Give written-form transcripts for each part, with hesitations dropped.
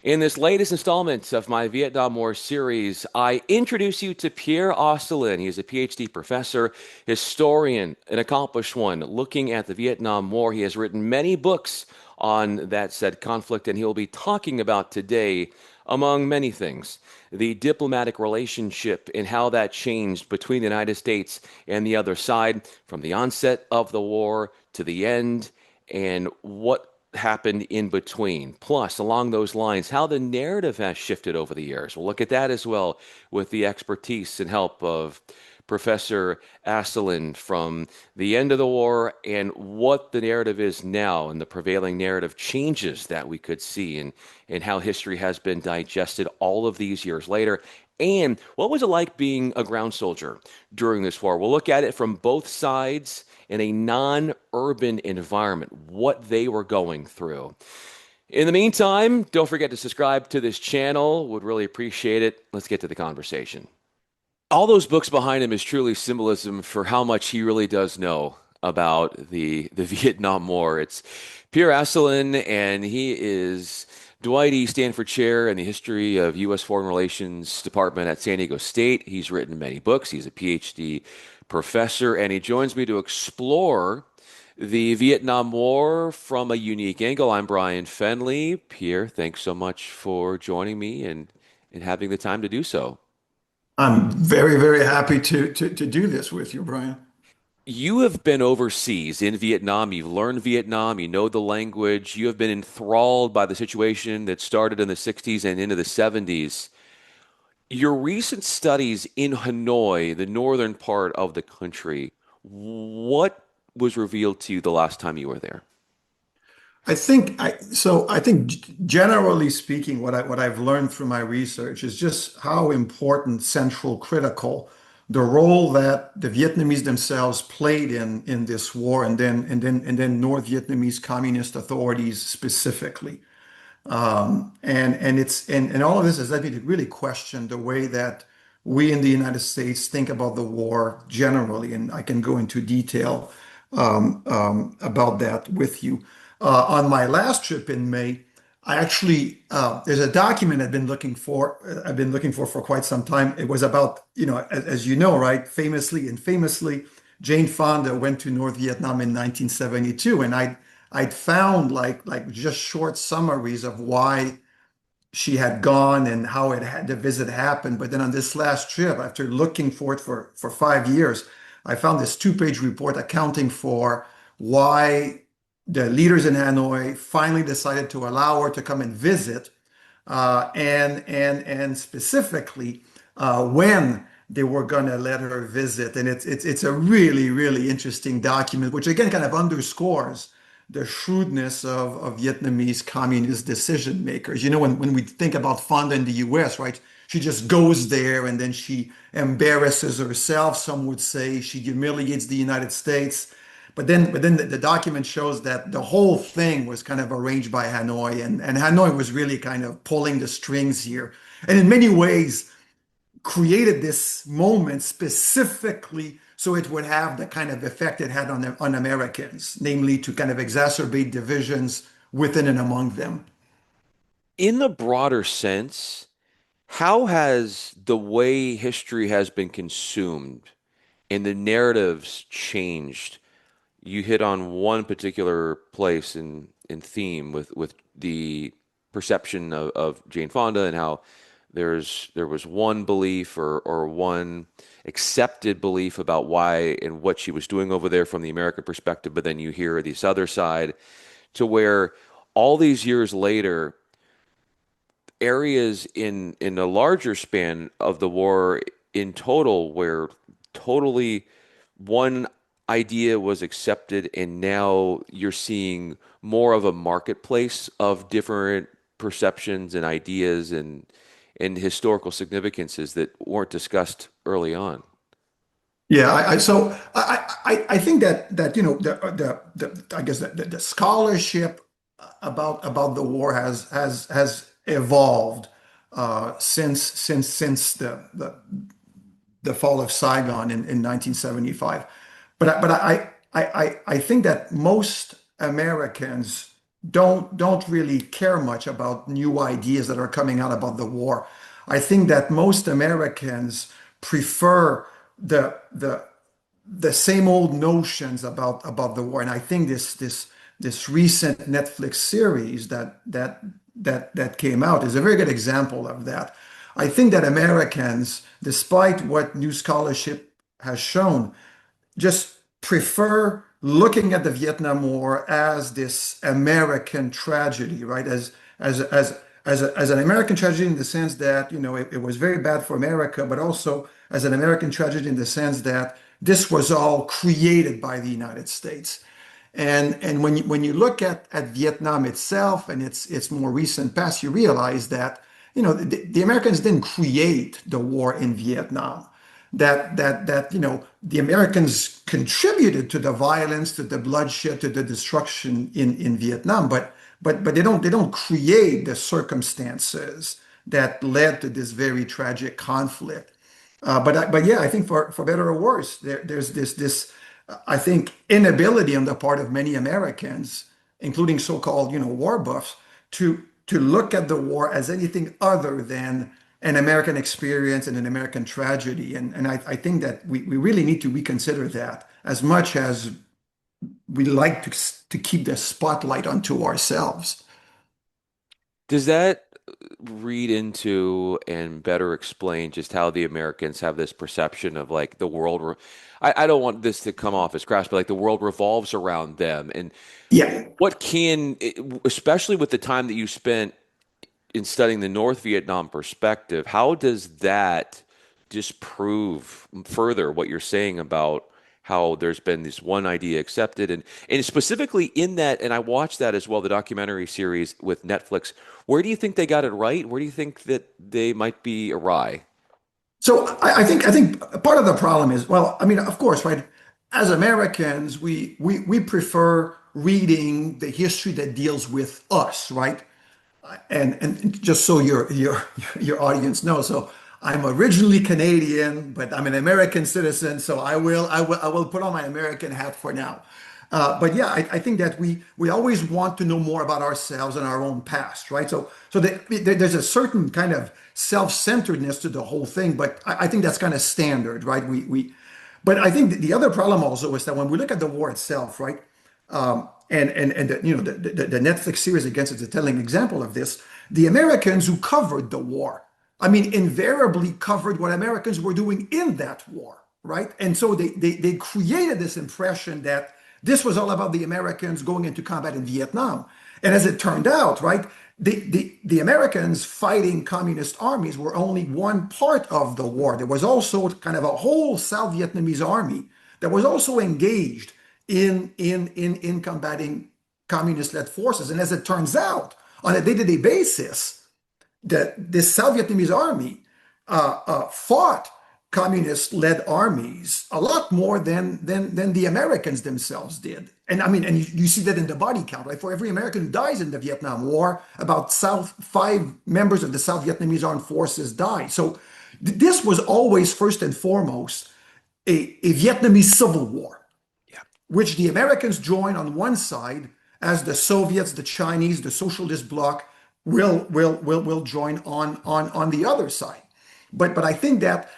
In this latest installment of my Vietnam War series, I introduce you to Pierre Asselin. He is a PhD professor, historian, an accomplished one, looking at the Vietnam War. He has written many books on that said conflict, and he will be talking about today, among many things, the diplomatic relationship and how that changed between the United States and the other side from the onset of the war to the end, and what happened in between. Plus, along those lines, how the narrative has shifted over the years. We'll look at that as well with the expertise and help of Professor Asselin from the end of the war and what the narrative is now and the prevailing narrative changes that we could see and how history has been digested all of these years later. And what was it like being a ground soldier during this war? We'll look at it from both sides in a non-urban environment, what they were going through. In the meantime, don't forget to subscribe to this channel. Would really appreciate it. Let's get to the conversation. All those books behind him is truly symbolism for how much he really does know about the Vietnam War. It's Pierre Asselin, and he is Dwight E. Stanford Chair in the History of U.S. Foreign Relations Department at San Diego State. He's written many books. He's a PhD professor, and he joins me to explore the Vietnam War from a unique angle. I'm Bryan Fenley. Pierre, thanks so much for joining me and having the time to do so. I'm very, very happy to do this with you, Brian. You have been overseas in Vietnam. You've learned Vietnam. You know the language. You have been enthralled by the situation that started in the 60s and into the 70s. Your recent studies in Hanoi, the northern part of the country, what was revealed to you the last time you were there? I think generally speaking, what I've learned through my research is just how important, central, critical the role that the Vietnamese themselves played in this war, and then North Vietnamese Communist authorities specifically. And all of this has led me to really question the way that we in the United States think about the war generally, and I can go into detail about that with you. On my last trip in May, I actually there's a document I've been looking for quite some time. It was about, as you know, right, famously, Jane Fonda went to North Vietnam in 1972, and I'd found like just short summaries of why she had gone and how it had the visit happened. But then on this last trip, after looking for it for 5 years, I found this two-page report accounting for why the leaders in Hanoi finally decided to allow her to come and visit, and specifically when they were going to let her visit. And it's a really, really interesting document, which again kind of underscores the shrewdness of Vietnamese communist decision makers. When we think about Fonda in the US, right? She just goes there and then she embarrasses herself. Some would say she humiliates the United States. But then the document shows that the whole thing was kind of arranged by Hanoi, and Hanoi was really kind of pulling the strings here. And in many ways, created this moment specifically so it would have the kind of effect it had on Americans, namely to kind of exacerbate divisions within and among them. In the broader sense, how has the way history has been consumed and the narratives changed? You hit on one particular place in theme with the perception of Jane Fonda and how there was one belief or one accepted belief about why and what she was doing over there from the American perspective, but then you hear this other side to where all these years later, areas in a larger span of the war in total where totally one idea was accepted, and now you're seeing more of a marketplace of different perceptions and ideas and historical significances that weren't discussed early on. Yeah, I think that the I guess the scholarship about the war has evolved since the fall of Saigon in 1975. But I think that most Americans don't really care much about new ideas that are coming out about the war. I think that most Americans prefer the the same old notions about the war. And I think this recent Netflix series that came out is a very good example of that. I think that Americans, despite what new scholarship has shown, just prefer looking at the Vietnam War as this American tragedy, right? As an American tragedy in the sense that, it was very bad for America, but also as an American tragedy in the sense that this was all created by the United States. And when you look at Vietnam itself and its more recent past, you realize that the Americans didn't create the war in Vietnam. That the Americans contributed to the violence, to the bloodshed, to the destruction in Vietnam, but they don't create the circumstances that led to this very tragic conflict. But yeah, I think for better or worse, there's this I think inability on the part of many Americans, including so-called war buffs, to look at the war as anything other than an American experience and an American tragedy. And I think that we really need to reconsider that as much as we like to keep the spotlight onto ourselves. Does that read into and better explain just how the Americans have this perception of like the world? I don't want this to come off as crass, but like the world revolves around them. And Yeah. what especially with the time that you spent in studying the North Vietnam perspective, how does that disprove further what you're saying about how there's been this one idea accepted and specifically in that, and I watched that as well, the documentary series with Netflix. Where do you think they got it right? Where do you think that they might be awry? So I think part of the problem is, well, I mean, of course, right? As Americans, we prefer reading the history that deals with us, right? And just so your audience knows, so I'm originally Canadian, but I'm an American citizen, so I will put on my American hat for now. But yeah, I think that we always want to know more about ourselves and our own past, right? There's a certain kind of self-centeredness to the whole thing, but I think that's kind of standard, right? But I think the other problem also is that when we look at the war itself, right? And the Netflix series against it's a telling example of this. The Americans who covered the war, I mean, invariably covered what Americans were doing in that war, right? And so they created this impression that this was all about the Americans going into combat in Vietnam. And as it turned out, right, the Americans fighting communist armies were only one part of the war. There was also kind of a whole South Vietnamese army that was also engaged in combating communist-led forces. And as it turns out, on a day-to-day basis, that this South Vietnamese army fought communist-led armies a lot more than the Americans themselves did. And I mean, and you see that in the body count, right? For every American who dies in the Vietnam War, about five members of the South Vietnamese armed forces died. So this was always first and foremost a Vietnamese civil war, Yeah. which the Americans join on one side as the Soviets, the Chinese, the socialist bloc will join on the other side. But I think that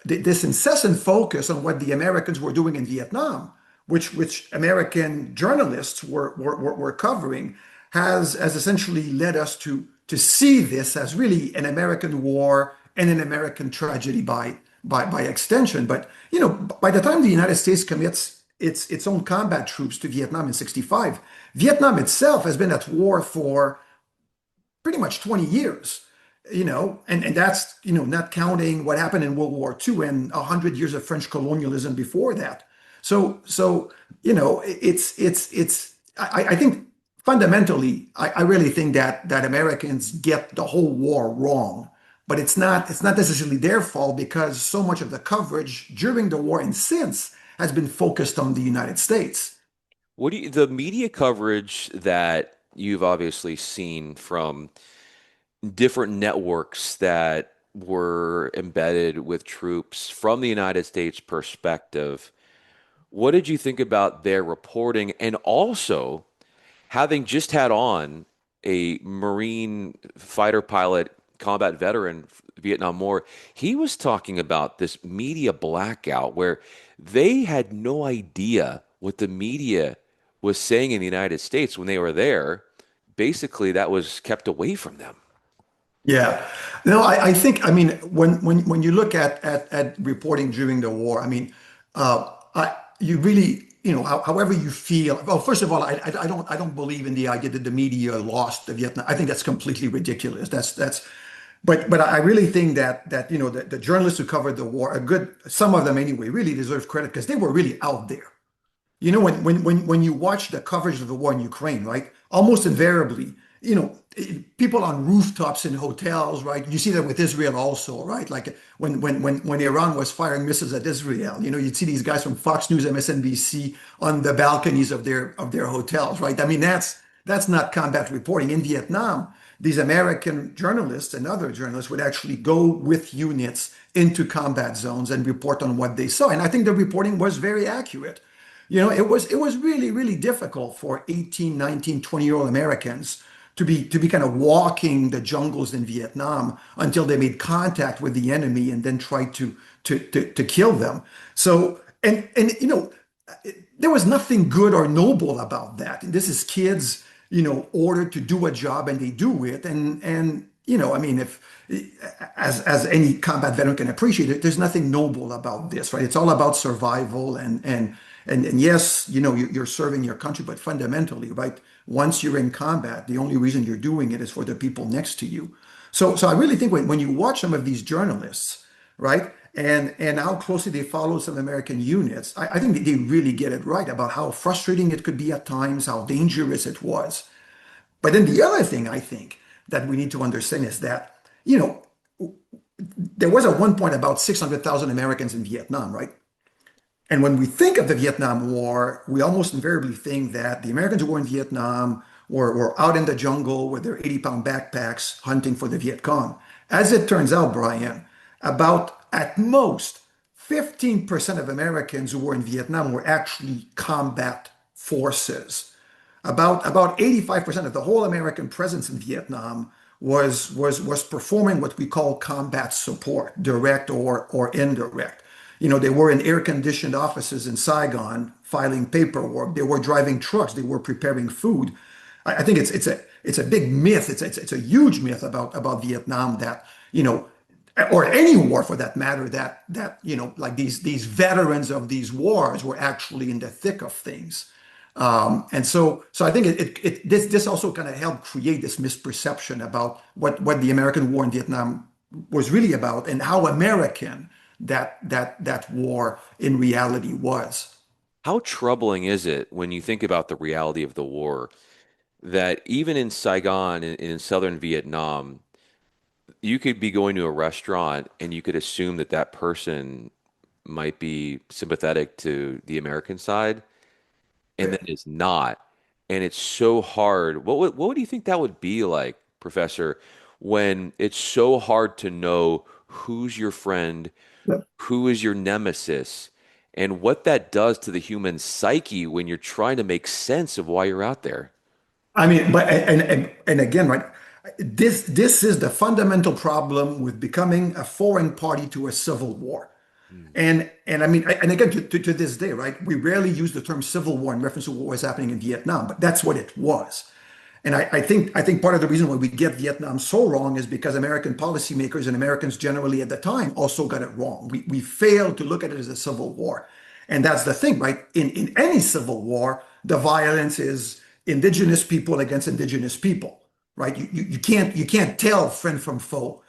this incessant focus on what the Americans were doing in Vietnam, which American journalists were covering, has essentially led us to see this as really an American war and an American tragedy by extension. But by the time the United States commits its own combat troops to Vietnam in 65, Vietnam itself has been at war for pretty much 20 years, and that's, not counting what happened in World War II and 100 years of French colonialism before that. So, I think fundamentally, I really think that Americans get the whole war wrong, but it's not necessarily their fault because so much of the coverage during the war and since has been focused on the United States. The media coverage that you've obviously seen from different networks that were embedded with troops from the United States perspective, what did you think about their reporting? And also, having just had on a Marine fighter pilot, combat veteran, Vietnam War, he was talking about this media blackout where they had no idea what the media was saying in the United States when they were there. Basically, that was kept away from them. Yeah. No, I think, I mean, when you look at reporting during the war, I mean, you really, however you feel. Well, first of all, I don't believe in the idea that the media lost the Vietnam. I think that's completely ridiculous. But I really think that the journalists who covered the war, some of them anyway, really deserve credit because they were really out there. When you watch the coverage of the war in Ukraine, right? Almost invariably, people on rooftops in hotels, right? You see that with Israel also, right? Like when Iran was firing missiles at Israel, you'd see these guys from Fox News, MSNBC on the balconies of their hotels, right? I mean, that's not combat reporting. In Vietnam, these American journalists and other journalists would actually go with units into combat zones and report on what they saw. And I think the reporting was very accurate. It was really, really difficult for 18, 19, 20-year-old Americans to be kind of walking the jungles in Vietnam until they made contact with the enemy and then tried to kill them. So and there was nothing good or noble about that. And this is kids, ordered to do a job and they do it. And I mean, if as any combat veteran can appreciate it, there's nothing noble about this, right? It's all about survival and yes, you're serving your country, but fundamentally, right? Once you're in combat, the only reason you're doing it is for the people next to you. So I really think when you watch some of these journalists, right, and how closely they follow some American units, I think they really get it right about how frustrating it could be at times, how dangerous it was. But then the other thing I think that we need to understand is that, there was at one point about 600,000 Americans in Vietnam, right? And when we think of the Vietnam War, we almost invariably think that the Americans who were in Vietnam were out in the jungle with their 80-pound backpacks hunting for the Viet Cong. As it turns out, Brian, about at most 15% of Americans who were in Vietnam were actually combat forces. About 85% of the whole American presence in Vietnam was performing what we call combat support, direct or indirect. They were in air-conditioned offices in Saigon filing paperwork. They were driving trucks. They were preparing food. I think it's a big myth. It's a huge myth about Vietnam that or any war for that matter that like these veterans of these wars were actually in the thick of things. And so I think this also kind of helped create this misperception about what the American war in Vietnam was really about and how American that war in reality was. How troubling is it when you think about the reality of the war that even in Saigon in southern Vietnam, you could be going to a restaurant and you could assume that that person might be sympathetic to the American side, and then it's not. And it's so hard. What do you think that would be like, Professor, when it's so hard to know who's your friend, who is your nemesis, and what that does to the human psyche when you're trying to make sense of why you're out there? I mean, but and again, right? This is the fundamental problem with becoming a foreign party to a civil war. Mm. And I mean, and again, to this day, right? We rarely use the term civil war in reference to what was happening in Vietnam, but that's what it was. And I think part of the reason why we get Vietnam so wrong is because American policymakers and Americans generally at the time also got it wrong. We failed to look at it as a civil war. And that's the thing, right? In any civil war, the violence is indigenous people against indigenous people, right? You can't tell friend from foe,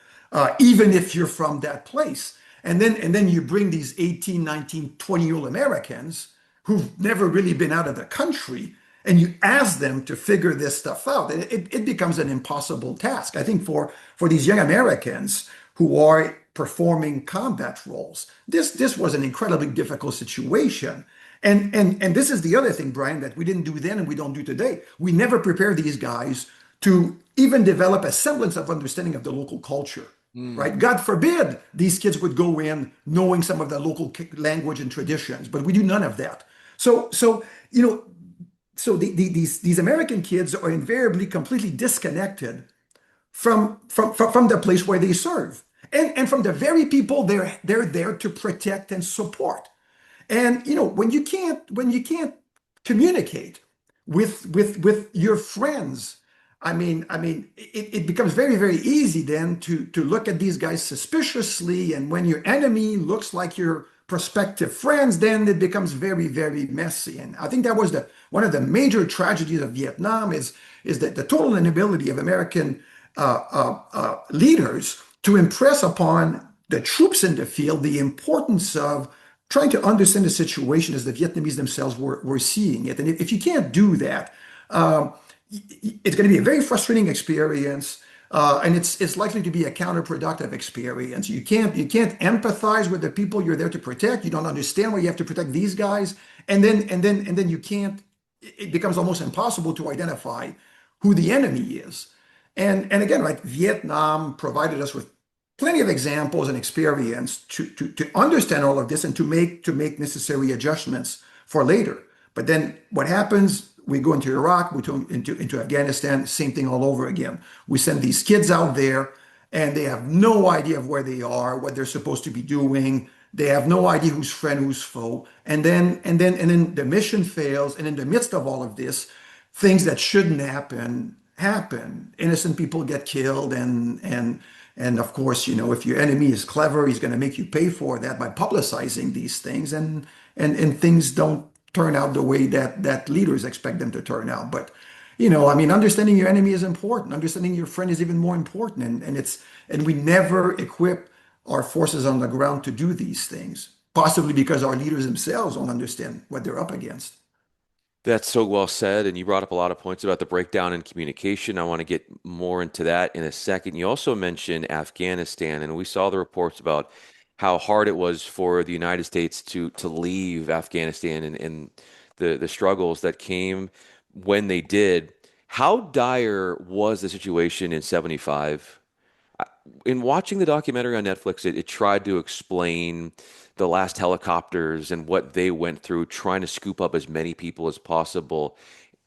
even if you're from that place. And then you bring these 18, 19, 20-year-old Americans who've never really been out of the country, and you ask them to figure this stuff out. It becomes an impossible task. I think for these young Americans who are performing combat roles, this was an incredibly difficult situation. And this is the other thing, Brian, that we didn't do then and we don't do today. We never prepare these guys to even develop a semblance of understanding of the local culture, Mm. right? God forbid these kids would go in knowing some of the local language and traditions, but we do none of that. So these American kids are invariably completely disconnected from the place where they serve and from the very people they're there to protect and support. And when you can't communicate with your friends, it becomes very, very easy then to look at these guys suspiciously. And when your enemy looks like your prospective friends, then it becomes very, very messy. And I think that was the one of the major tragedies of Vietnam is that the total inability of American leaders to impress upon the troops in the field the importance of trying to understand the situation as the Vietnamese themselves were seeing it. And if you can't do that, um, it's going to be a very frustrating experience, and it's likely to be a counterproductive experience. You can't empathize with the people you're there to protect. You don't understand why you have to protect these guys, and then you can't. It becomes almost impossible to identify who the enemy is. And again, right, Vietnam provided us with plenty of examples and experience to understand all of this and to make necessary adjustments for later. But then what happens? We go into Iraq, we go into Afghanistan, same thing all over again. We send these kids out there and they have no idea of where they are, what they're supposed to be doing. They have no idea who's friend, who's foe. And then the mission fails. And in the midst of all of this, things that shouldn't happen. Innocent people get killed, and of course, if your enemy is clever, he's going to make you pay for that by publicizing these things, and things don't turn out the way that leaders expect them to turn out. But understanding your enemy is important. Understanding your friend is even more important, and we never equip our forces on the ground to do these things, possibly because our leaders themselves don't understand what they're up against. That's so well said. And you brought up a lot of points about the breakdown in communication. I want to get more into that in a second. You also mentioned Afghanistan, and we saw the reports about how hard it was for the United States to leave Afghanistan and the struggles that came when they did. How dire was the situation in 75? In watching the documentary on Netflix, it tried to explain the last helicopters and what they went through trying to scoop up as many people as possible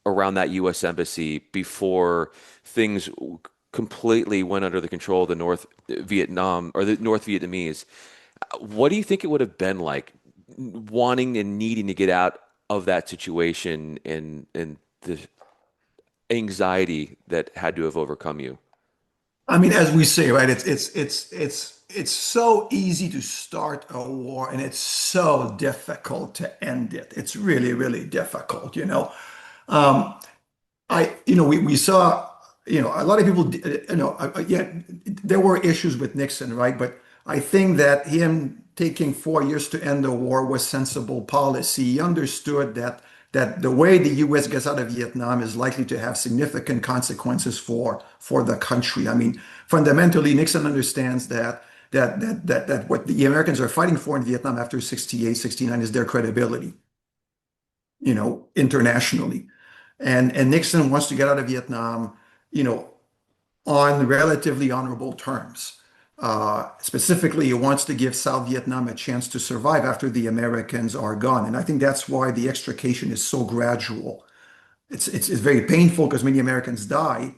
around that U.S. embassy before things completely went under the control of the North Vietnam or the North Vietnamese. What do you think it would have been like wanting and needing to get out of that situation and the anxiety that had to have overcome you? As we say, right, it's so easy to start a war and it's so difficult to end it. It's really, really difficult. Um, we saw, a lot of people, yeah, there were issues with Nixon, right? But I think that him taking 4 years to end the war was sensible policy. He understood that the way the U.S. gets out of Vietnam is likely to have significant consequences for the country. Fundamentally, Nixon understands that what the Americans are fighting for in Vietnam after 68, 69 is their credibility, internationally. And Nixon wants to get out of Vietnam, you know, on relatively honorable terms. Specifically, he wants to give South Vietnam a chance to survive after the Americans are gone. And I think that's why the extrication is so gradual. It's very painful because many Americans die.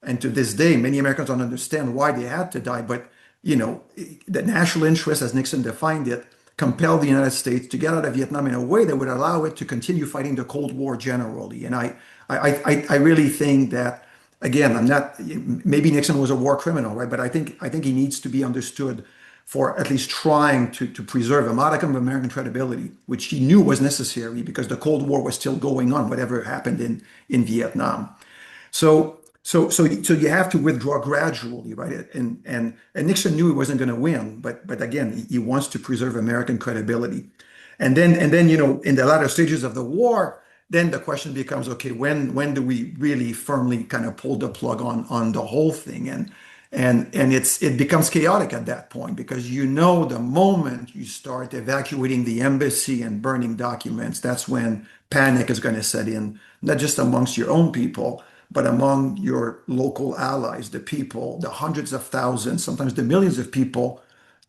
And to this day, many Americans don't understand why they had to die. But, the national interest, as Nixon defined it, compelled the United States to get out of Vietnam in a way that would allow it to continue fighting the Cold War generally. And I really think that, again, I'm not, maybe Nixon was a war criminal, right? But I think he needs to be understood for at least trying to preserve a modicum of American credibility, which he knew was necessary because the Cold War was still going on, whatever happened in Vietnam. So you have to withdraw gradually, right? And Nixon knew he wasn't going to win, but again, he wants to preserve American credibility. And then in the latter stages of the war, then the question becomes, okay, when do we really firmly kind of pull the plug on the whole thing? And it becomes chaotic at that point because the moment you start evacuating the embassy and burning documents, that's when panic is going to set in, not just amongst your own people, but among your local allies, the people, the hundreds of thousands, sometimes the millions of people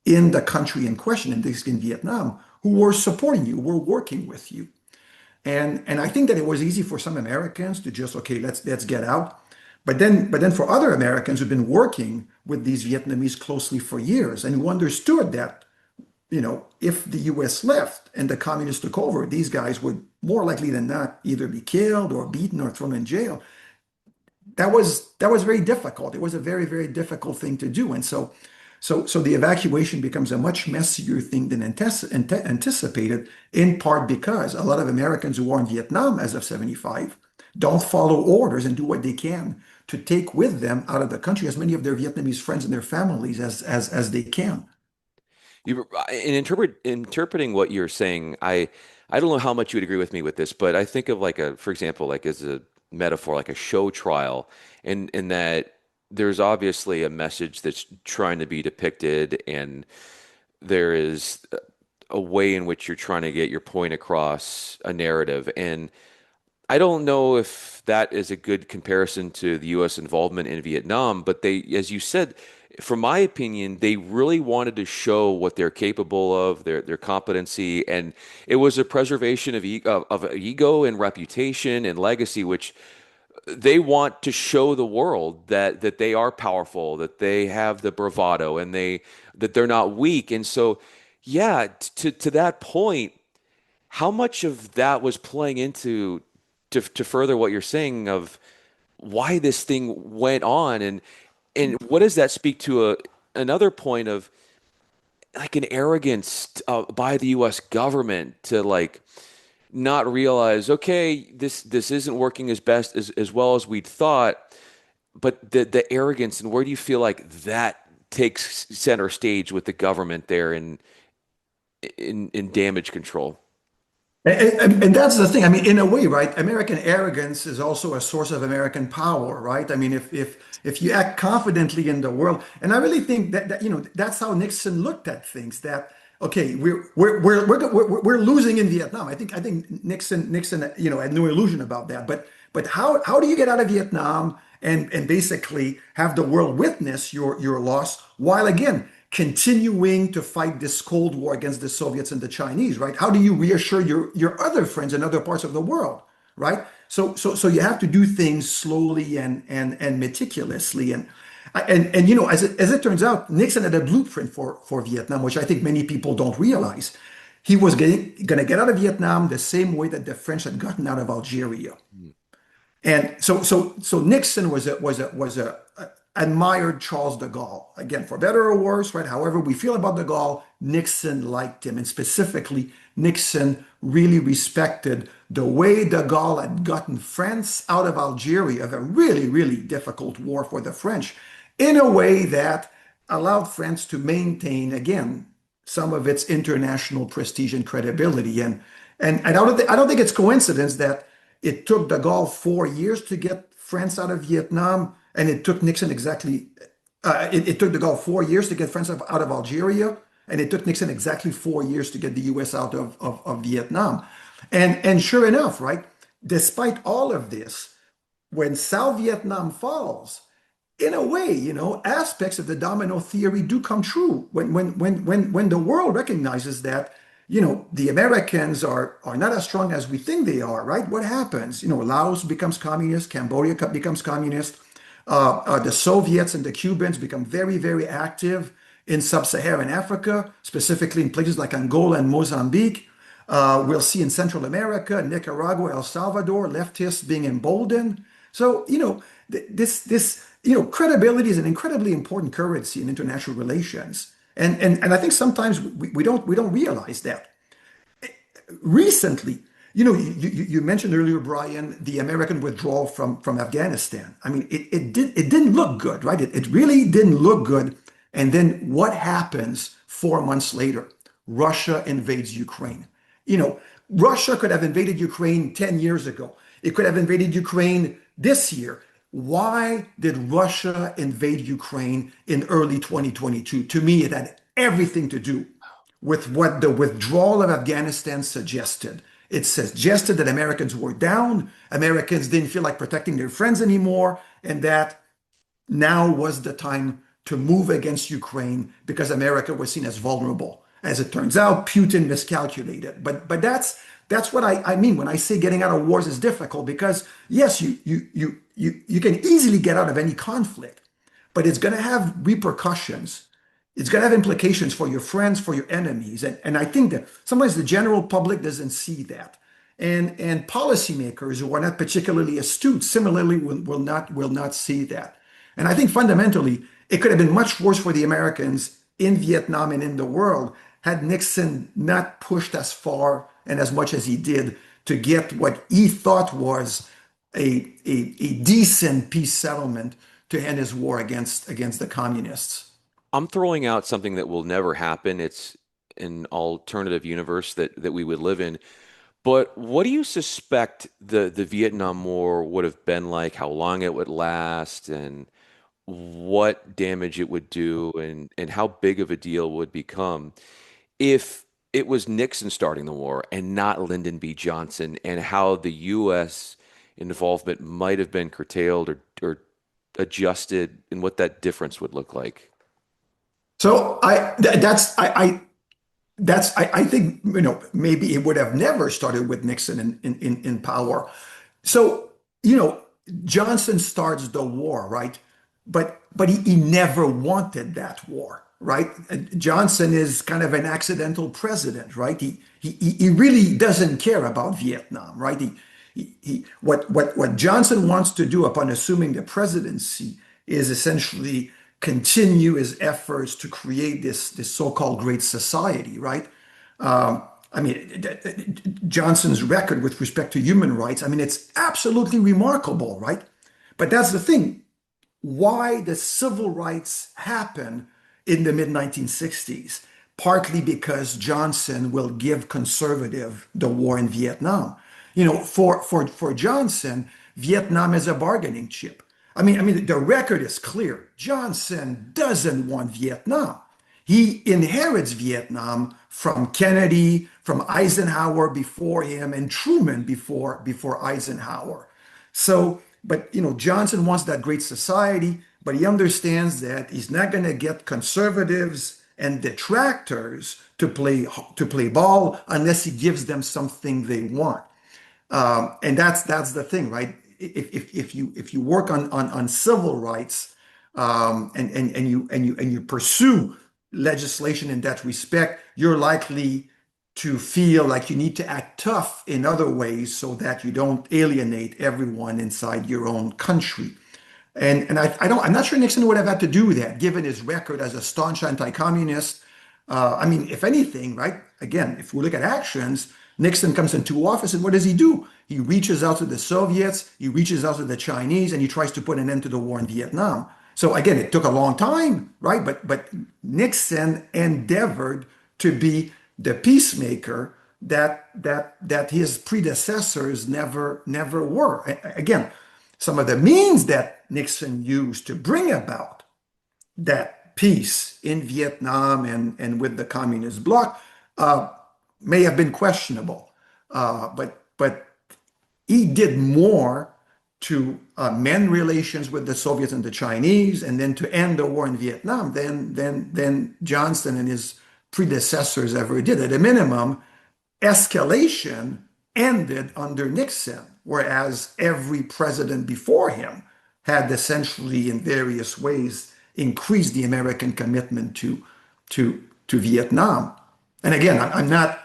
in the country in question, in Vietnam, who were supporting you, were working with you. And I think that it was easy for some Americans to just, okay, let's get out. But then for other Americans who've been working with these Vietnamese closely for years and who understood that, if the US left and the communists took over, these guys would more likely than not either be killed or beaten or thrown in jail. That was very difficult. It was a very, very difficult thing to do. And so the evacuation becomes a much messier thing than anticipated, in part because a lot of Americans who are in Vietnam as of 75 don't follow orders and do what they can to take with them out of the country as many of their Vietnamese friends and their families as they can. In interpreting what you're saying, I don't know how much you would agree with me with this, but I think of like for example, like as a metaphor, like a show trial, in that there's obviously a message that's trying to be depicted, and there is a way in which you're trying to get your point across, a narrative. And I don't know if that is a good comparison to the U.S. involvement in Vietnam, but they, as you said, from my opinion, they really wanted to show what they're capable of, their competency, and it was a preservation of ego and reputation and legacy, which they want to show the world that they are powerful, that they have the bravado, and that they're not weak. And so, yeah, to that point, how much of that was playing into to further what you're saying of why this thing went on, and what does that speak to another point of like an arrogance by the U.S. government to like not realize, okay, this isn't working as well as we'd thought, but the arrogance, and where do you feel like that takes center stage with the government there in damage control? And that's the thing. I mean, in a way, right? American arrogance is also a source of American power, right? I mean, if you act confidently in the world, and I really think that that's how Nixon looked at things. That okay, we're losing in Vietnam. I think Nixon had no illusion about that. But how do you get out of Vietnam and basically have the world witness your loss while again continuing to fight this Cold War against the Soviets and the Chinese, right? How do you reassure your other friends in other parts of the world, right? So you have to do things slowly and meticulously. And as it turns out, Nixon had a blueprint for Vietnam, which I think many people don't realize. He was going to get out of Vietnam the same way that the French had gotten out of Algeria. And so Nixon was a admired Charles de Gaulle, again, for better or worse, right? However we feel about de Gaulle, Nixon liked him, and specifically Nixon really respected the way de Gaulle had gotten France out of Algeria, of a really, really difficult war for the French, in a way that allowed France to maintain, again, some of its international prestige and credibility. And I don't think it's coincidence that it took de Gaulle 4 years to get France out of Vietnam, and it took Nixon exactly. It took de Gaulle 4 years to get France out of Algeria, and it took Nixon exactly 4 years to get the U.S. out of Vietnam. And sure enough, right? Despite all of this, when South Vietnam falls, in a way, aspects of the domino theory do come true when the world recognizes that, the Americans are not as strong as we think they are, right? What happens? Laos becomes communist, Cambodia becomes communist, the Soviets and the Cubans become very, very active in sub-Saharan Africa, specifically in places like Angola and Mozambique. We'll see in Central America, Nicaragua, El Salvador, leftists being emboldened. So, credibility is an incredibly important currency in international relations. And I think sometimes we don't realize that. Recently, you mentioned earlier, Brian, the American withdrawal from Afghanistan. I mean, it didn't look good, right? It really didn't look good. And then what happens 4 months later? Russia invades Ukraine. Russia could have invaded Ukraine 10 years ago. It could have invaded Ukraine this year. Why did Russia invade Ukraine in early 2022? To me, it had everything to do with what the withdrawal of Afghanistan suggested. It suggested that Americans were down, Americans didn't feel like protecting their friends anymore, and that now was the time to move against Ukraine because America was seen as vulnerable. As it turns out, Putin miscalculated. But that's what I mean when I say getting out of wars is difficult, because yes, you can easily get out of any conflict, but it's going to have repercussions. It's going to have implications for your friends, for your enemies. And I think that sometimes the general public doesn't see that. And policymakers who are not particularly astute similarly will not see that. And I think fundamentally, it could have been much worse for the Americans in Vietnam and in the world had Nixon not pushed as far and as much as he did to get what he thought was a decent peace settlement to end his war against the communists. I'm throwing out something that will never happen. It's an alternative universe that we would live in. But what do you suspect the Vietnam War would have been like? How long it would last, and what damage it would do, and how big of a deal would become if it was Nixon starting the war and not Lyndon B. Johnson, and how the U.S. involvement might have been curtailed or adjusted, and what that difference would look like? So I think maybe it would have never started with Nixon in power. So Johnson starts the war, right? But he never wanted that war, right? Johnson is kind of an accidental president, right? He really doesn't care about Vietnam, right? What Johnson wants to do upon assuming the presidency is essentially continue his efforts to create this so-called Great Society, right? I mean, Johnson's record with respect to human rights, I mean, it's absolutely remarkable, right? But that's the thing. Why the civil rights happen in the mid 1960s? Partly because Johnson will give conservative the war in Vietnam. For Johnson, Vietnam is a bargaining chip. I mean, the record is clear. Johnson doesn't want Vietnam. He inherits Vietnam from Kennedy, from Eisenhower before him, and Truman before Eisenhower. So, but Johnson wants that great society, but he understands that he's not going to get conservatives and detractors to play ball unless he gives them something they want. And that's the thing, right? If you work on civil rights, and you pursue legislation in that respect, you're likely to feel like you need to act tough in other ways so that you don't alienate everyone inside your own country. And I'm not sure Nixon would have had to do that, given his record as a staunch anti-communist. I mean, if anything, right? Again, if we look at actions, Nixon comes into office, and what does he do? He reaches out to the Soviets, he reaches out to the Chinese, and he tries to put an end to the war in Vietnam. So again, it took a long time, right? But Nixon endeavored to be the peacemaker that his predecessors never were. Again, some of the means that Nixon used to bring about that peace in Vietnam and with the communist bloc may have been questionable, but he did more to mend relations with the Soviets and the Chinese, and then to end the war in Vietnam than Johnson and his predecessors ever did. At a minimum, escalation ended under Nixon, whereas every president before him had essentially, in various ways, increased the American commitment to Vietnam. And again, I'm not.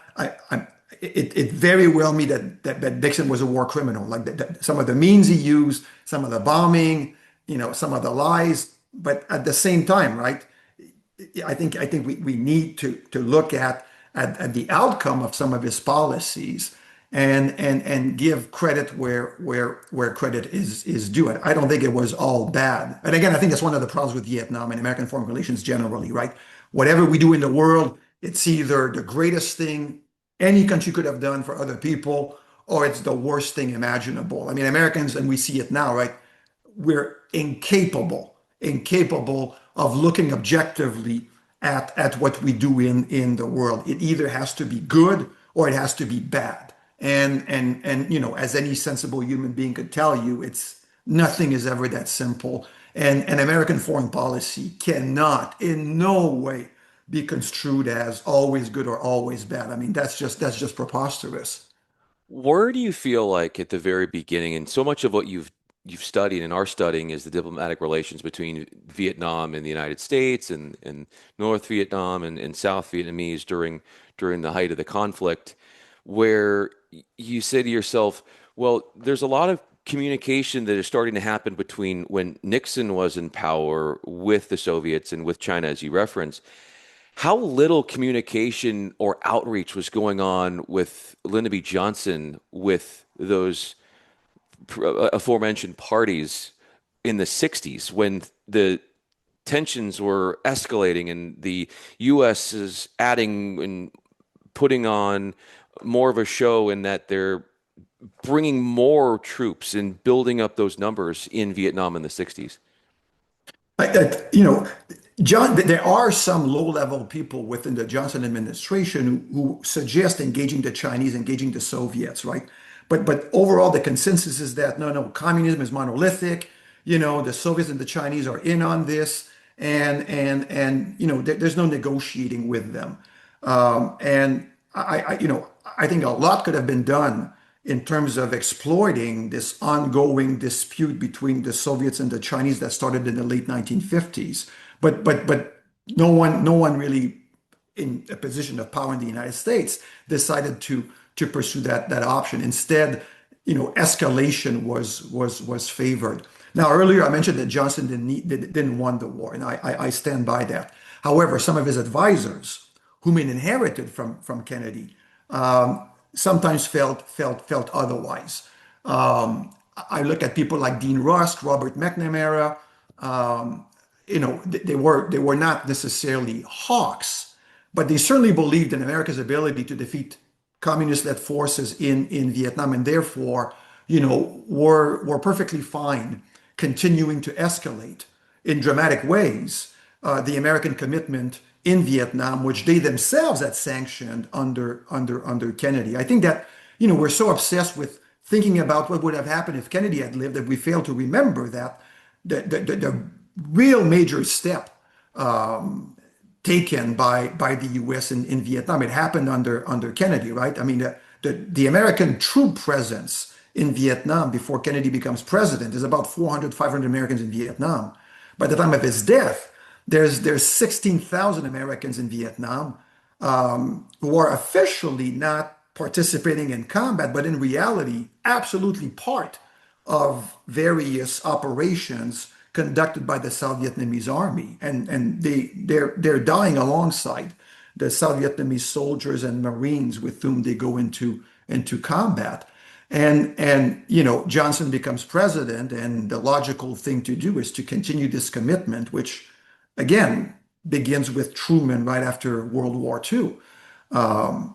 It very well me that Nixon was a war criminal. Like some of the means he used, some of the bombing, some of the lies. But at the same time, right? I think we need to look at the outcome of some of his policies and give credit where credit is due. I don't think it was all bad. And again, I think that's one of the problems with Vietnam and American foreign relations generally, right? Whatever we do in the world, it's either the greatest thing any country could have done for other people, or it's the worst thing imaginable. I mean, Americans, and we see it now, right? We're incapable of looking objectively at what we do in the world. It either has to be good or it has to be bad. And as any sensible human being could tell you, it's nothing is ever that simple. And American foreign policy cannot in no way be construed as always good or always bad. I mean, that's just preposterous. Where do you feel like at the very beginning, and so much of what you've studied and are studying is the diplomatic relations between Vietnam and the United States and North Vietnam and South Vietnamese during the height of the conflict, where you say to yourself, well, there's a lot of communication that is starting to happen between when Nixon was in power with the Soviets and with China, as you referenced. How little communication or outreach was going on with Lyndon B. Johnson with those aforementioned parties in the 60s when the tensions were escalating and the U.S. is adding and putting on more of a show in that they're bringing more troops and building up those numbers in Vietnam in the 60s. You know, John, there are some low-level people within the Johnson administration who suggest engaging the Chinese, engaging the Soviets, right? But overall, the consensus is that no, communism is monolithic. You know, the Soviets and the Chinese are in on this, and you know, there's no negotiating with them. You know, I think a lot could have been done in terms of exploiting this ongoing dispute between the Soviets and the Chinese that started in the late 1950s. But no one really in a position of power in the United States decided to pursue that option. Instead, you know, escalation was favored. Now, earlier I mentioned that Johnson didn't want the war, and I stand by that. However, some of his advisors, whom he inherited from Kennedy, sometimes felt otherwise. I look at people like Dean Rusk, Robert McNamara. You know, they were not necessarily hawks, but they certainly believed in America's ability to defeat communist-led forces in Vietnam, and therefore, you know, were perfectly fine continuing to escalate in dramatic ways the American commitment in Vietnam, which they themselves had sanctioned under Kennedy. I think that, you know, we're so obsessed with thinking about what would have happened if Kennedy had lived that we fail to remember that the real major step taken by the U.S. in Vietnam, it happened under Kennedy, right? I mean, the American troop presence in Vietnam before Kennedy becomes president is about 400, 500 Americans in Vietnam. By the time of his death, there's 16,000 Americans in Vietnam who are officially not participating in combat, but in reality, absolutely part of various operations conducted by the South Vietnamese army, and they're dying alongside the South Vietnamese soldiers and Marines with whom they go into combat. And you know, Johnson becomes president, and the logical thing to do is to continue this commitment, which again begins with Truman right after World War II.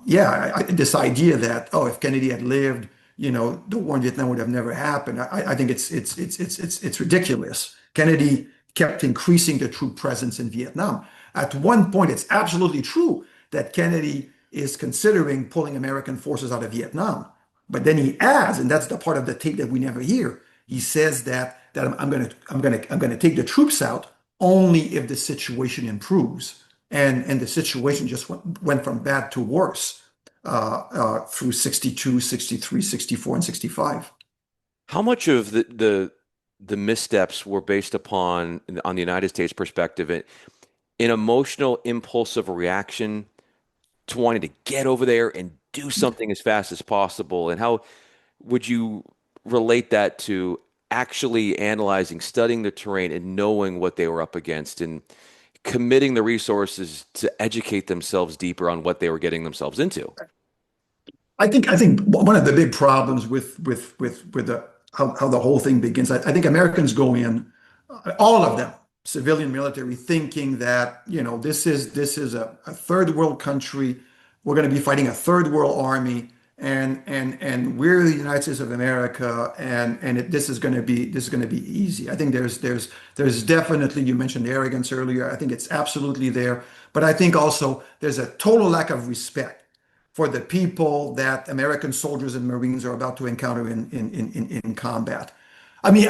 Yeah, this idea that, oh, if Kennedy had lived, you know, the war in Vietnam would have never happened. I think it's ridiculous. Kennedy kept increasing the troop presence in Vietnam. At one point, it's absolutely true that Kennedy is considering pulling American forces out of Vietnam. But then he adds, and that's the part of the tape that we never hear. He says that I'm gonna take the troops out only if the situation improves. And the situation just went from bad to worse through 62, 63, 64, and 65. How much of the missteps were based upon, on the United States perspective, an emotional, impulsive reaction to wanting to get over there and do something as fast as possible? And how would you relate that to actually analyzing, studying the terrain, and knowing what they were up against and committing the resources to educate themselves deeper on what they were getting themselves into? I think one of the big problems with how the whole thing begins, I think Americans go in, all of them, civilian, military, thinking that, you know, this is a third world country. We're going to be fighting a third world army, and we're the United States of America, and this is going to be easy. I think there's definitely, you mentioned arrogance earlier. I think it's absolutely there, but I think also there's a total lack of respect for the people that American soldiers and Marines are about to encounter in combat. I mean,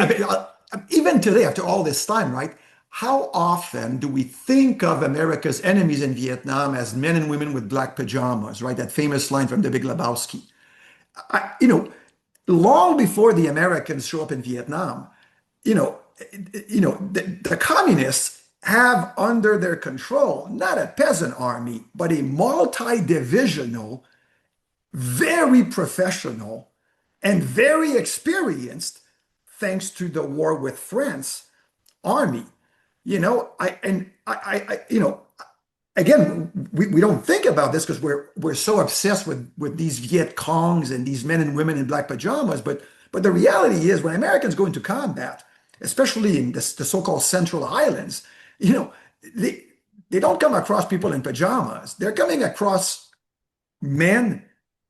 even today, after all this time, right? How often do we think of America's enemies in Vietnam as men and women with black pajamas, right? That famous line from The Big Lebowski. you know, long before the Americans show up in Vietnam, you know, the communists have under their control not a peasant army, but a multi-divisional, very professional, and very experienced, thanks to the war with France, army. Again, we don't think about this because we're so obsessed with these Viet Congs and these men and women in black pajamas. But the reality is, when Americans go into combat, especially in the so-called Central Highlands, you know, they they don't come across people in pajamas. They're coming across men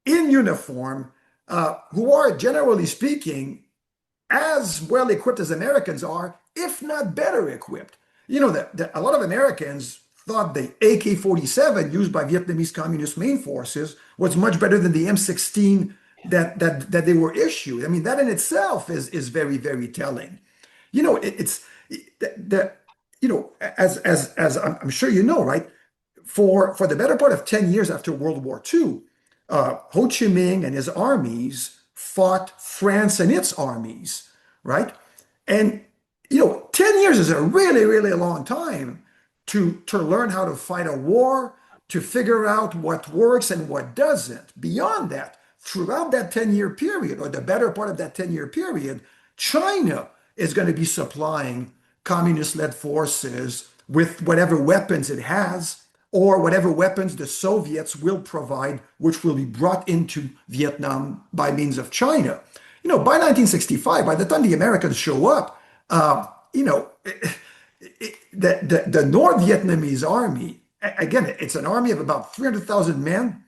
in uniform who are, generally speaking, as well equipped as Americans are, if not better equipped. A lot of Americans thought the AK-47 used by Vietnamese Communist main forces was much better than the M16 that they were issued. I mean, that in itself is very, very telling. It's the as I'm sure you know, right? For the better part of 10 years after World War II, Ho Chi Minh and his armies fought France and its armies, right? And 10 years is a really, really long time to learn how to fight a war, to figure out what works and what doesn't. Beyond that, throughout that 10-year period, or the better part of that 10-year period, China is going to be supplying communist-led forces with whatever weapons it has, or whatever weapons the Soviets will provide, which will be brought into Vietnam by means of China. By 1965, by the time the Americans show up, the North Vietnamese army, again, it's an army of about 300,000 men.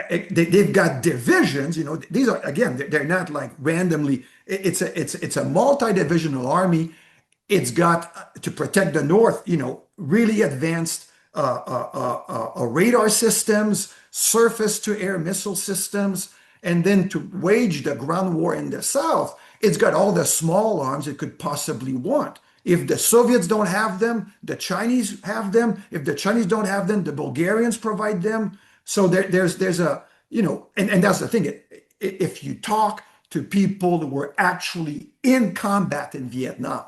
They've got divisions. These are, again, they're not like randomly. It's a multi-divisional army. It's got to protect the North. Really advanced radar systems, surface-to-air missile systems, and then to wage the ground war in the South, it's got all the small arms it could possibly want. If the Soviets don't have them, the Chinese have them. If the Chinese don't have them, the Bulgarians provide them. So there's a, and that's the thing. If you talk to people who were actually in combat in Vietnam,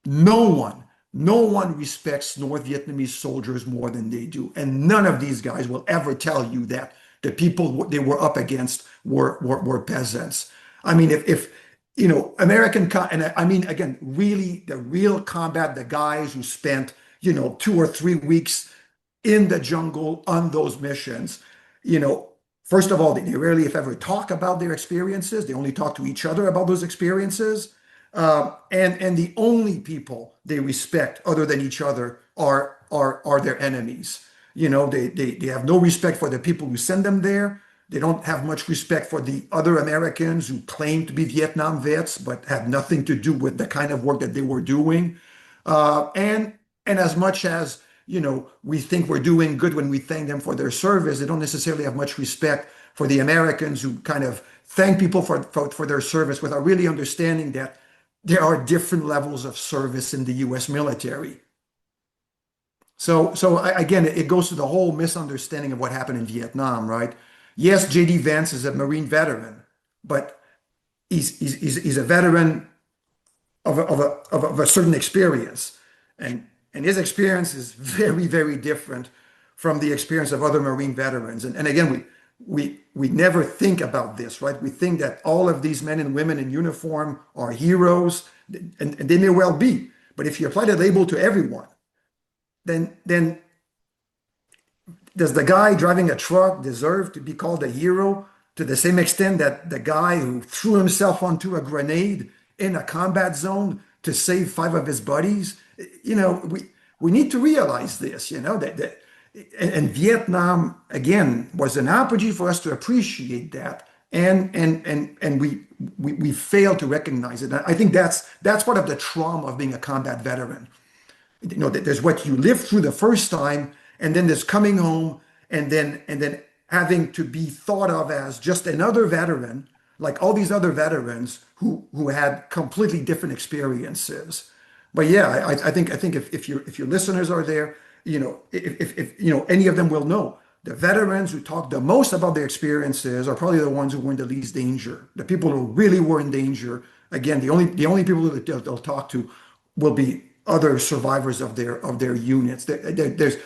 no one respects North Vietnamese soldiers more than they do. And none of these guys will ever tell you that the people they were up against were peasants. I mean, if and I mean, again, really, the real combat, the guys who spent, 2 or 3 weeks in the jungle on those missions, first of all, they rarely, if ever, talk about their experiences. They only talk to each other about those experiences. And the only people they respect other than each other are their enemies. They have no respect for the people who send them there. They don't have much respect for the other Americans who claim to be Vietnam vets, but had nothing to do with the kind of work that they were doing. And as much as we think we're doing good when we thank them for their service, they don't necessarily have much respect for the Americans who kind of thank people for their service without really understanding that there are different levels of service in the U.S. military. Again, it goes to the whole misunderstanding of what happened in Vietnam, right? Yes, J.D. Vance is a Marine veteran, but he's a veteran of a certain experience, and his experience is very, very different from the experience of other Marine veterans. And again, we never think about this, right? We think that all of these men and women in uniform are heroes, and they may well be. But if you apply the label to everyone, then does the guy driving a truck deserve to be called a hero to the same extent that the guy who threw himself onto a grenade in a combat zone to save 5 of his buddies? We need to realize this, and Vietnam, again, was an apogee for us to appreciate that. And we fail to recognize it. And I think that's part of the trauma of being a combat veteran. There's what you live through the first time, and then there's coming home, and then having to be thought of as just another veteran, like all these other veterans who had completely different experiences. But yeah, I think if your listeners are there, if any of them will know the veterans who talk the most about their experiences are probably the ones who were in the least danger. The people who really were in danger, again, the only people that they'll talk to will be other survivors of their units. There's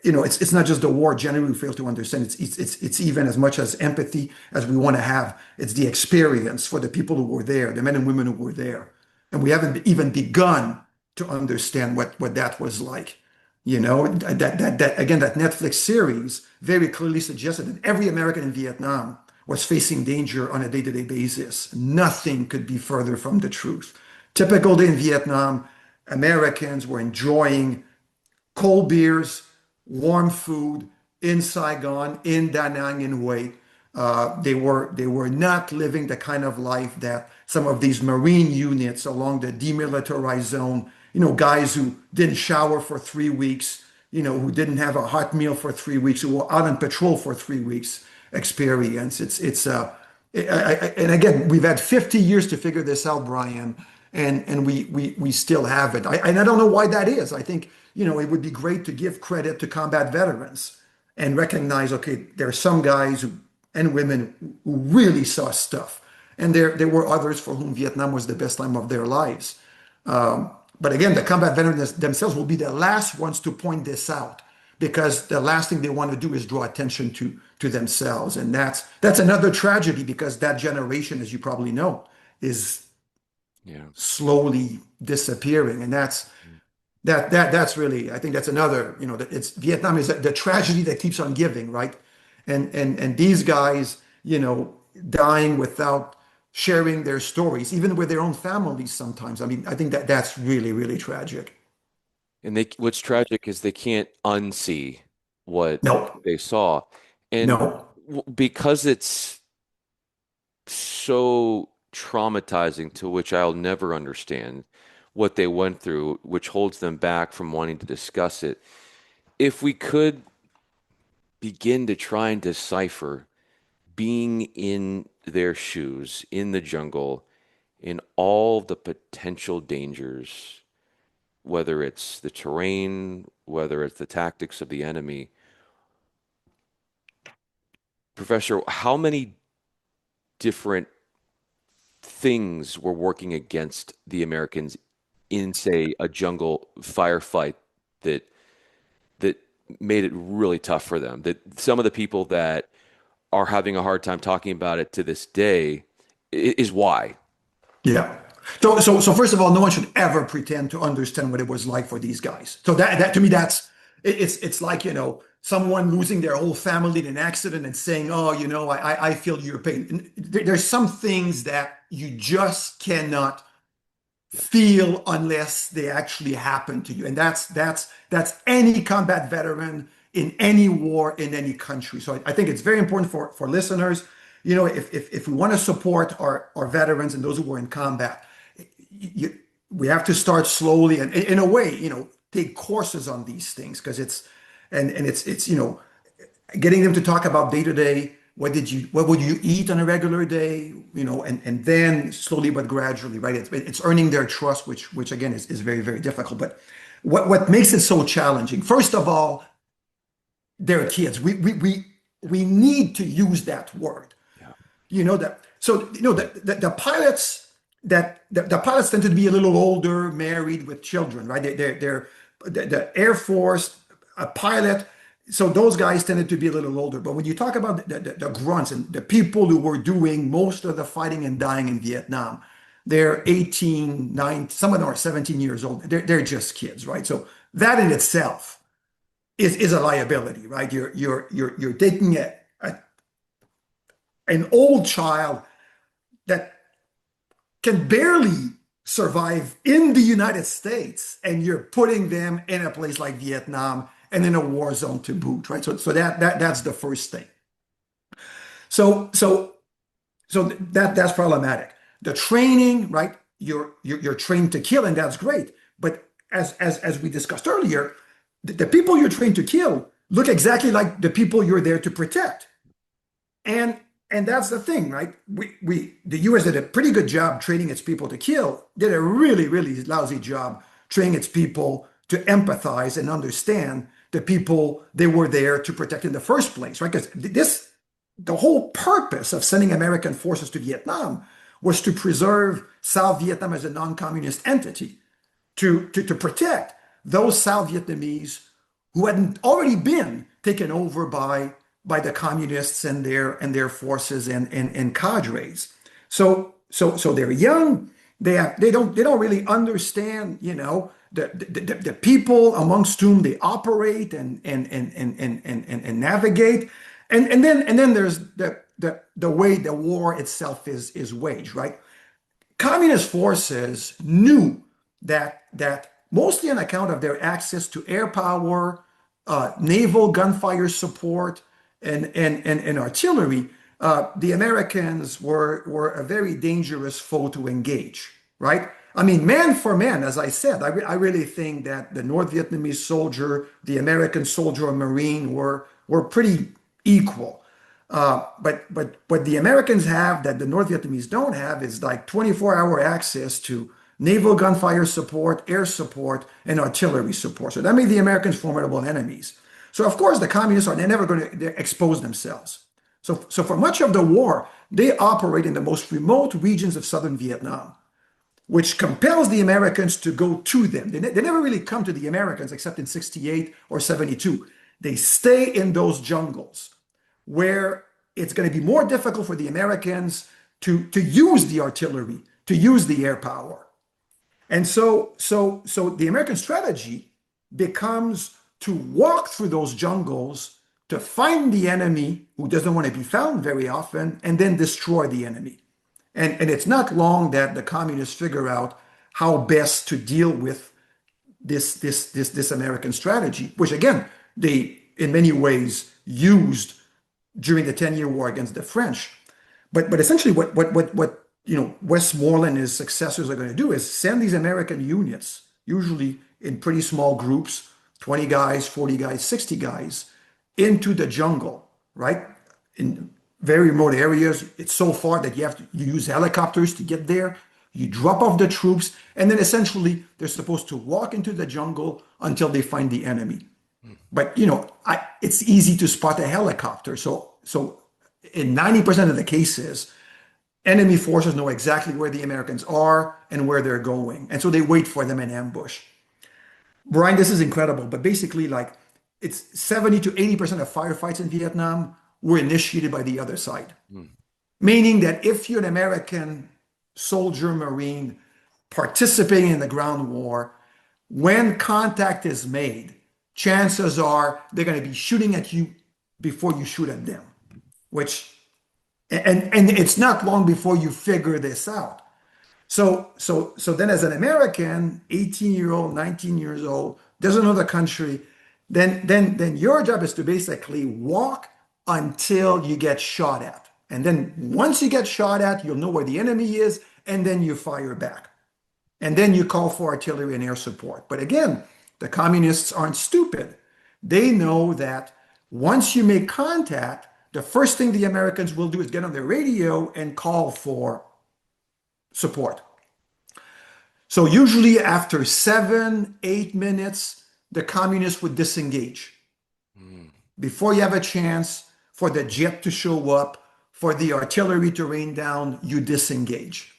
it's not just the war generally we fail to understand. It's even as much as empathy as we want to have. It's the experience for the people who were there, the men and women who were there, and we haven't even begun to understand what that was like. That again, that Netflix series very clearly suggested that every American in Vietnam was facing danger on a day-to-day basis. Nothing could be further from the truth. Typical day in Vietnam, Americans were enjoying cold beers, warm food in Saigon, in Da Nang, in Hue. They were not living the kind of life that some of these Marine units along the demilitarized zone, guys who didn't shower for 3 weeks, who didn't have a hot meal for 3 weeks, who were out on patrol for 3 weeks, experience. And again, we've had 50 years to figure this out, Brian, and we still have it. And I don't know why that is. I think, it would be great to give credit to combat veterans and recognize, okay, there are some guys and women who really saw stuff. And there were others for whom Vietnam was the best time of their lives. But again, the combat veterans themselves will be the last ones to point this out because the last thing they want to do is draw attention to themselves. And that's another tragedy because that generation, as you probably know, is Yeah. slowly disappearing. And that's really, I think that's another, that it's Vietnam is the tragedy that keeps on giving, right? And these guys, dying without sharing their stories, even with their own families sometimes. I mean, I think that's really, really tragic. And what's tragic is they can't unsee what No, they saw. And no. because it's so traumatizing, to which I'll never understand what they went through, which holds them back from wanting to discuss it. If we could begin to try and decipher being in their shoes, in the jungle, in all the potential dangers, whether it's the terrain, whether it's the tactics of the enemy. Professor, how many different things were working against the Americans in, say, a jungle firefight that that made it really tough for them? That some of the people that are having a hard time talking about it to this day is why. Yeah. So first of all, no one should ever pretend to understand what it was like for these guys. So that to me, it's like, someone losing their whole family in an accident and saying, oh, I feel your pain. And there's some things that you just cannot feel unless they actually happen to you. And that's any combat veteran in any war in any country. So I think it's very important for listeners, if we want to support our veterans and those who were in combat, we have to start slowly and in a way, take courses on these things because it's getting them to talk about day to day. What would you eat on a regular day? And then slowly but gradually, right? It's earning their trust, which again is very, very difficult. But what makes it so challenging? First of all, they're kids. We need to use that word. Yeah. The pilots the pilots tend to be a little older, married with children, right? They're the Air Force, a pilot. So those guys tended to be a little older. But when you talk about the grunts and the people who were doing most of the fighting and dying in Vietnam, they're 18, 9, some of them are 17 years old. They're just kids, right? So that in itself is a liability, right? You're taking an old child that can barely survive in the United States, and you're putting them in a place like Vietnam and in a war zone to boot, right? So that's the first thing. So that's problematic. The training, right? You're trained to kill, and that's great. But as we discussed earlier, the people you're trained to kill look exactly like the people you're there to protect. And that's the thing, right? The US did a pretty good job training its people to kill, did a really, really lousy job training its people to empathize and understand the people they were there to protect in the first place, right? Because the whole purpose of sending American forces to Vietnam was to preserve South Vietnam as a non-communist entity, to protect those South Vietnamese who had already been taken over by the communists and their forces and cadres. So they're young. They don't really understand, the people amongst whom they operate and navigate. And then there's the way the war itself is waged, right? Communist forces knew that mostly on account of their access to air power, naval gunfire support, and artillery, the Americans were a very dangerous foe to engage, right? I mean, man for man, as I said, I really think that the North Vietnamese soldier, the American soldier or Marine were pretty equal. But what the Americans have that the North Vietnamese don't have is like 24-hour access to naval gunfire support, air support, and artillery support. So that made the Americans formidable enemies. So of course the communists are never going to expose themselves. So for much of the war, they operate in the most remote regions of southern Vietnam, which compels the Americans to go to them. They never really come to the Americans except in 68 or 72. They stay in those jungles where it's going to be more difficult for the Americans to use the artillery, to use the air power. And so the American strategy becomes to walk through those jungles to find the enemy who doesn't want to be found very often, and then destroy the enemy. And it's not long that the communists figure out how best to deal with this American strategy, which again, they in many ways used during the 10-year war against the French. But essentially what Westmoreland and his successors are going to do is send these American units, usually in pretty small groups, 20 guys, 40 guys, 60 guys, into the jungle, right? In very remote areas. It's so far that you use helicopters to get there. You drop off the troops, and then essentially they're supposed to walk into the jungle until they find the enemy. But it's easy to spot a helicopter. So in 90% of the cases, enemy forces know exactly where the Americans are and where they're going. And so they wait for them in ambush. Brian, this is incredible, but basically it's 70 to 80% of firefights in Vietnam were initiated by the other side. Meaning that if you're an American soldier, Marine participating in the ground war, when contact is made, chances are they're going to be shooting at you before you shoot at them, and it's not long before you figure this out. So then as an American, 18-year-old, 19 years old, doesn't know the country, then your job is to basically walk until you get shot at. And then once you get shot at, you'll know where the enemy is, and then you fire back. And then you call for artillery and air support. But again, the communists aren't stupid. They know that once you make contact, the first thing the Americans will do is get on their radio and call for support. So usually after 7, 8 minutes, the communists would disengage. Before you have a chance for the jet to show up, for the artillery to rain down, you disengage.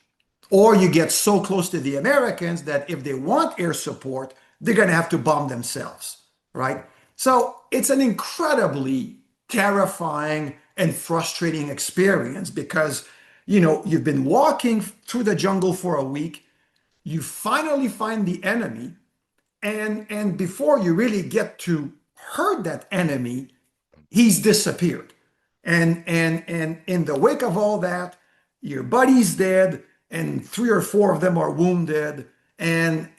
Or you get so close to the Americans that if they want air support, they're going to have to bomb themselves, right? So it's an incredibly terrifying and frustrating experience because, you've been walking through the jungle for a week, you finally find the enemy, and before you really get to hurt that enemy, he's disappeared. And in the wake of all that, your buddy's dead, and 3 or 4 of them are wounded, and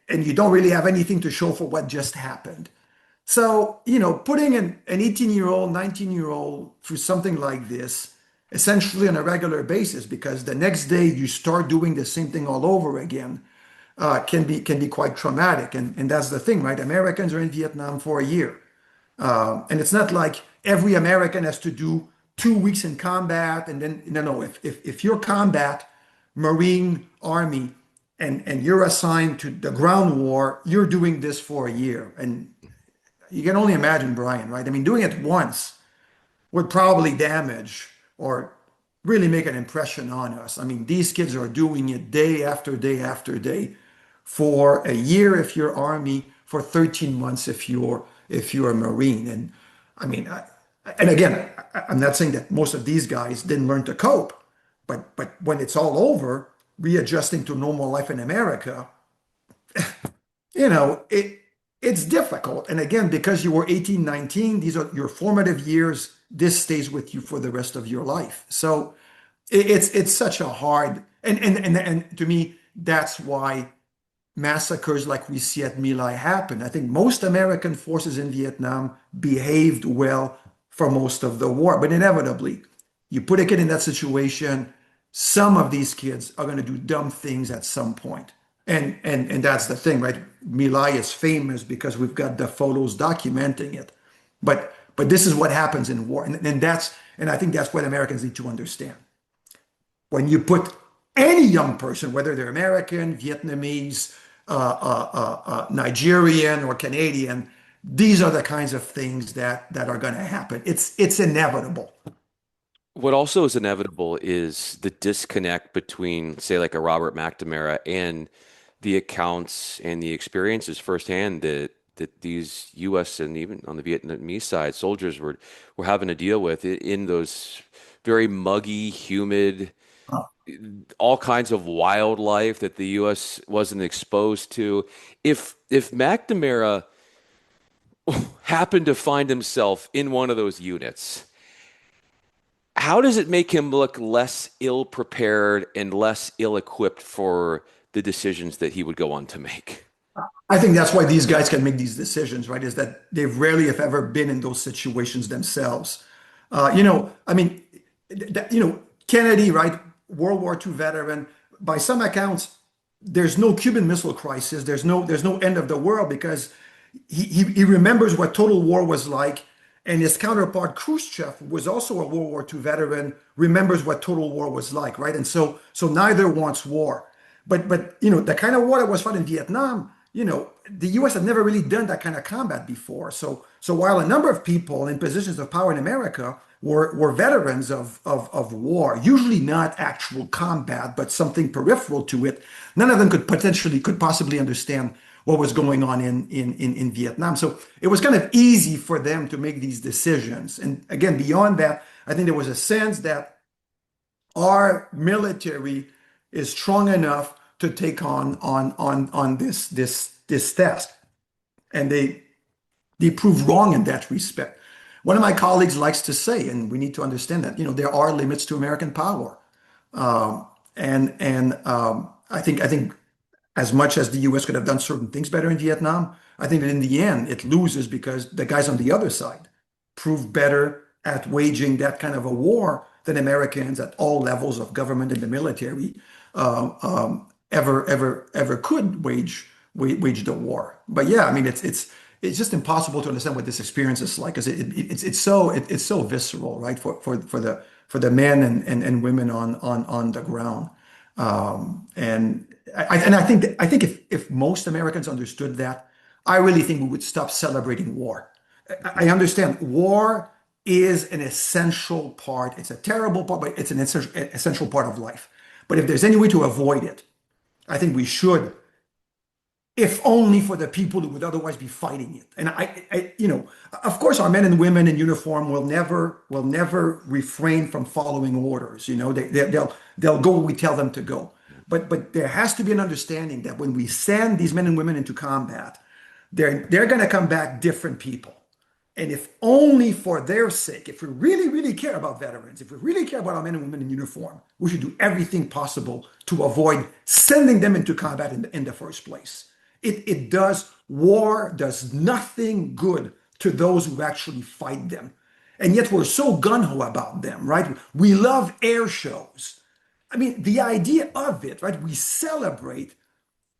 you don't really have anything to show for what just happened. So, putting an 18-year-old, 19-year-old through something like this, essentially on a regular basis, because the next day you start doing the same thing all over again, can be quite traumatic. And that's the thing, right? Americans are in Vietnam for a year. And it's not like every American has to do 2 weeks in combat. And then, no, if your combat, Marine, Army, and you're assigned to the ground war, you're doing this for a year. And you can only imagine, Brian, right? I mean, doing it once would probably damage or really make an impression on us. I mean, these kids are doing it day after day after day for a year if you're Army, for 13 months if you're a Marine. And I mean, and again, I'm not saying that most of these guys didn't learn to cope, but when it's all over, readjusting to normal life in America, it's difficult. And again, because you were 18, 19, these are your formative years. This stays with you for the rest of your life. So it's such a hard and to me, that's why massacres like we see at My Lai happen. I think most American forces in Vietnam behaved well for most of the war, but inevitably, you put a kid in that situation, some of these kids are going to do dumb things at some point. And that's the thing, right? My Lai is famous because we've got the photos documenting it. But this is what happens in war. And I think that's what Americans need to understand. When you put any young person, whether they're American, Vietnamese, Nigerian, or Canadian, these are the kinds of things that are going to happen. It's inevitable. What also is inevitable is the disconnect between, say, like a Robert McNamara and the accounts and the experiences firsthand that these U.S. and even on the Vietnamese side, soldiers were having to deal with in those very muggy, humid, all kinds of wildlife that the U.S. wasn't exposed to. If McNamara happened to find himself in one of those units, how does it make him look less ill prepared and less ill equipped for the decisions that he would go on to make? I think that's why these guys can make these decisions, right? Is that they rarely, if ever, been in those situations themselves. I mean, Kennedy, right? World War II veteran. By some accounts, there's no Cuban Missile Crisis. There's no end of the world because he remembers what total war was like, and his counterpart Khrushchev was also a World War II veteran, remembers what total war was like, right? And so neither wants war. But the kind of war that was fought in Vietnam, the U.S. had never really done that kind of combat before. So while a number of people in positions of power in America were veterans of war, usually not actual combat, but something peripheral to it, none of them could possibly understand what was going on in Vietnam. So it was kind of easy for them to make these decisions. And again, beyond that, I think there was a sense that our military is strong enough to take on this task. And they proved wrong in that respect. One of my colleagues likes to say, and we need to understand that, there are limits to American power. And I think as much as the US could have done certain things better in Vietnam, I think that in the end it loses because the guys on the other side proved better at waging that kind of a war than Americans at all levels of government and the military ever could wage the war. But yeah, I mean it's just impossible to understand what this experience is like because it's so visceral, right? For the men and women on the ground. And I think if most Americans understood that, I really think we would stop celebrating war. I understand war is an essential part. It's a terrible part, but it's an essential part of life. But if there's any way to avoid it, I think we should, if only for the people who would otherwise be fighting it. And of course, our men and women in uniform will never refrain from following orders. They'll go where we tell them to go. But there has to be an understanding that when we send these men and women into combat, they're going to come back different people. And if only for their sake, if we really, really care about veterans, if we really care about our men and women in uniform, we should do everything possible to avoid sending them into combat in the first place. War does nothing good to those who actually fight them. And yet we're so gung-ho about them, right? We love air shows. I mean, the idea of it, right? We celebrate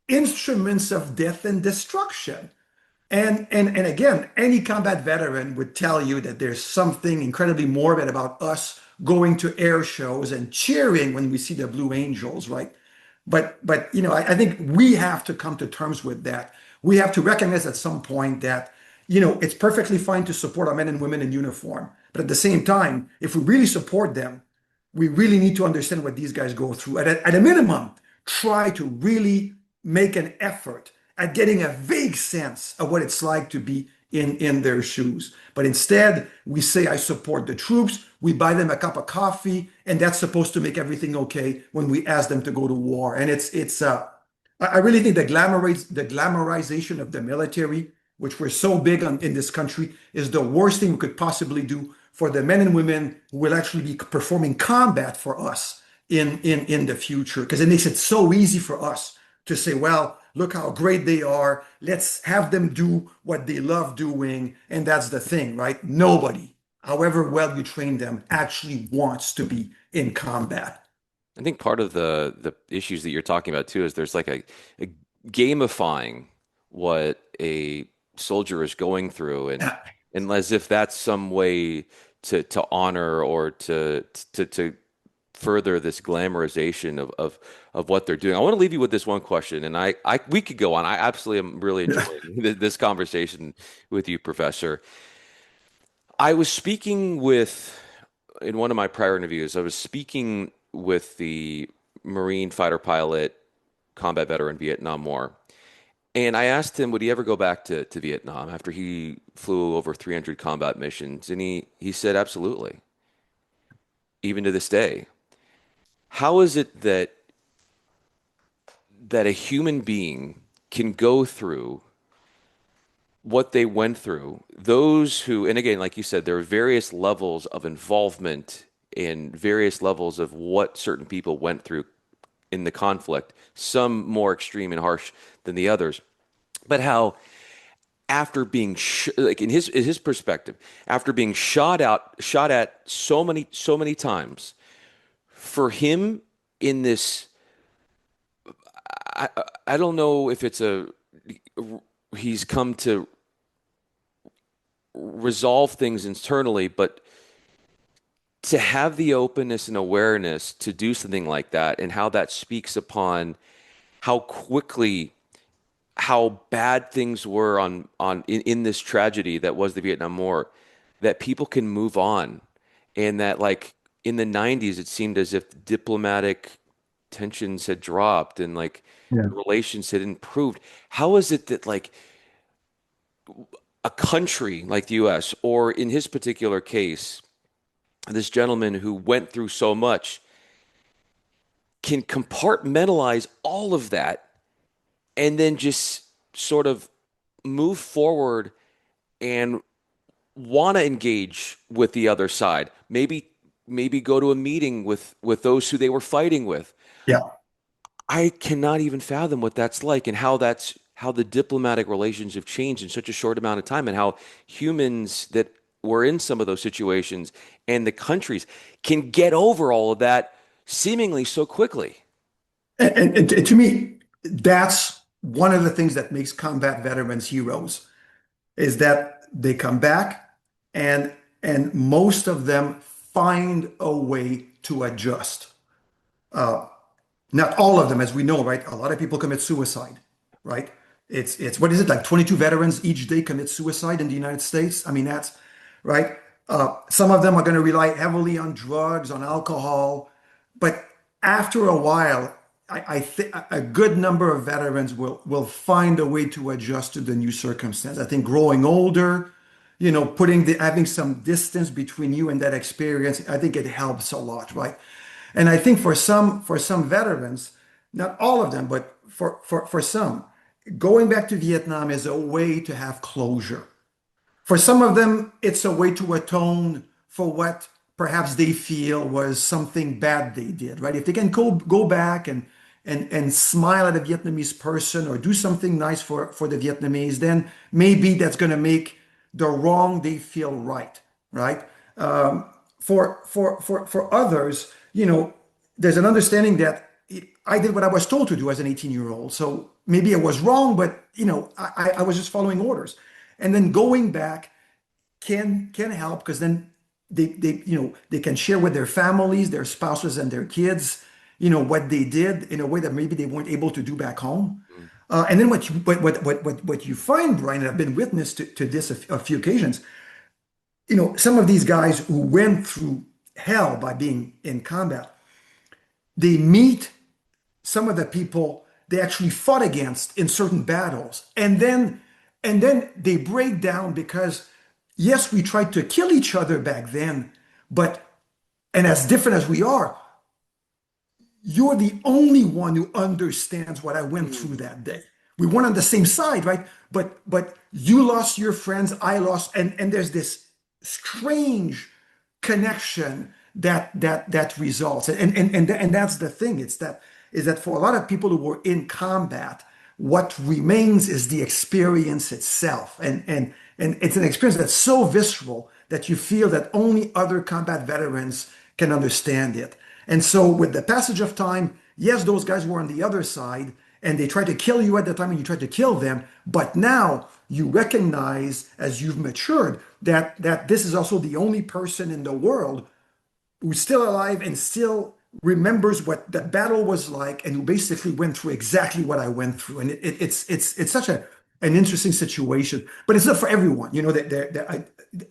instruments of death and destruction. And again, any combat veteran would tell you that there's something incredibly morbid about us going to air shows and cheering when we see the Blue Angels, right? But I think we have to come to terms with that. We have to recognize at some point that it's perfectly fine to support our men and women in uniform, but at the same time, if we really support them, we really need to understand what these guys go through. At a minimum, try to really make an effort at getting a vague sense of what it's like to be in their shoes. But instead, we say, I support the troops. We buy them a cup of coffee, and that's supposed to make everything okay when we ask them to go to war. And I really think the glamorization of the military, which we're so big on in this country, is the worst thing we could possibly do for the men and women who will actually be performing combat for us in the future, because it makes it so easy for us to say, well, look how great they are. Let's have them do what they love doing. And that's the thing, right? Nobody, however well you train them, actually wants to be in combat. I think part of the issues that you're talking about too is there's like a gamifying what a soldier is going through, and as if that's some way to honor or to further this glamorization of what they're doing. I want to leave you with this one question, and I we could go on. I absolutely am really enjoying this conversation with you, Professor. I was speaking with in one of my prior interviews, I was speaking with the Marine fighter pilot, combat veteran, Vietnam War. And I asked him, would he ever go back to Vietnam after he flew over 300 combat missions? And he said, absolutely, even to this day. How is it that a human being can go through what they went through? Those who, and again, like you said, there are various levels of involvement and various levels of what certain people went through in the conflict, some more extreme and harsh than the others. But how after being like in his perspective, after being shot at so many times, for him in this, I I don't know if it's a he's come to resolve things internally, but to have the openness and awareness to do something like that and how that speaks upon how quickly how bad things were in this tragedy that was the Vietnam War, that people can move on, and that like in the 90s it seemed as if diplomatic tensions had dropped and like Yeah. relations had improved. How is it that like a country like the US, or in his particular case, this gentleman who went through so much, can compartmentalize all of that and then just sort of move forward and want to engage with the other side? Maybe go to a meeting with those who they were fighting with. Yeah. I cannot even fathom what that's like, and how the diplomatic relations have changed in such a short amount of time, and how humans that were in some of those situations and the countries can get over all of that seemingly so quickly. And to me, that's one of the things that makes combat veterans heroes is that they come back and and most of them find a way to adjust. Uh, Not all of them, as we know, right? A lot of people commit suicide, right? It's what is it, like 22 veterans each day commit suicide in the United States? I mean, that's right. Some of them are going to rely heavily on drugs, on alcohol, but after a while, I think a good number of veterans will find a way to adjust to the new circumstance. I think growing older, putting having some distance between you and that experience, I think it helps a lot, right? And I think for some veterans, not all of them, but for some, going back to Vietnam is a way to have closure. For some of them, it's a way to atone for what perhaps they feel was something bad they did, right? If they can go back and smile at a Vietnamese person or do something nice for the Vietnamese, then maybe that's going to make the wrong they feel right, right? For others, there's an understanding that I did what I was told to do as an 18-year-old. So maybe I was wrong, but I was just following orders. And then going back can help because then they can share with their families, their spouses, and their kids. what they did in a way that maybe they weren't able to do back home. Mm. And then what you find, Brian, and I've been witness to this a few occasions, some of these guys who went through hell by being in combat, they meet some of the people they actually fought against in certain battles. And then they break down because yes, we tried to kill each other back then, but and as different as we are, you're the only one who understands what I went through Mm. that day. We weren't on the same side, right? But you lost your friends, I lost, and there's this strange connection that results. And that's the thing. Is that for a lot of people who were in combat, what remains is the experience itself. And it's an experience that's so visceral that you feel that only other combat veterans can understand it. And so, with the passage of time, yes, those guys were on the other side and they tried to kill you at the time and you tried to kill them. But now you recognize, as you've matured, that this is also the only person in the world who's still alive and still remembers what the battle was like and who basically went through exactly what I went through. And it's such an interesting situation, but it's not for everyone.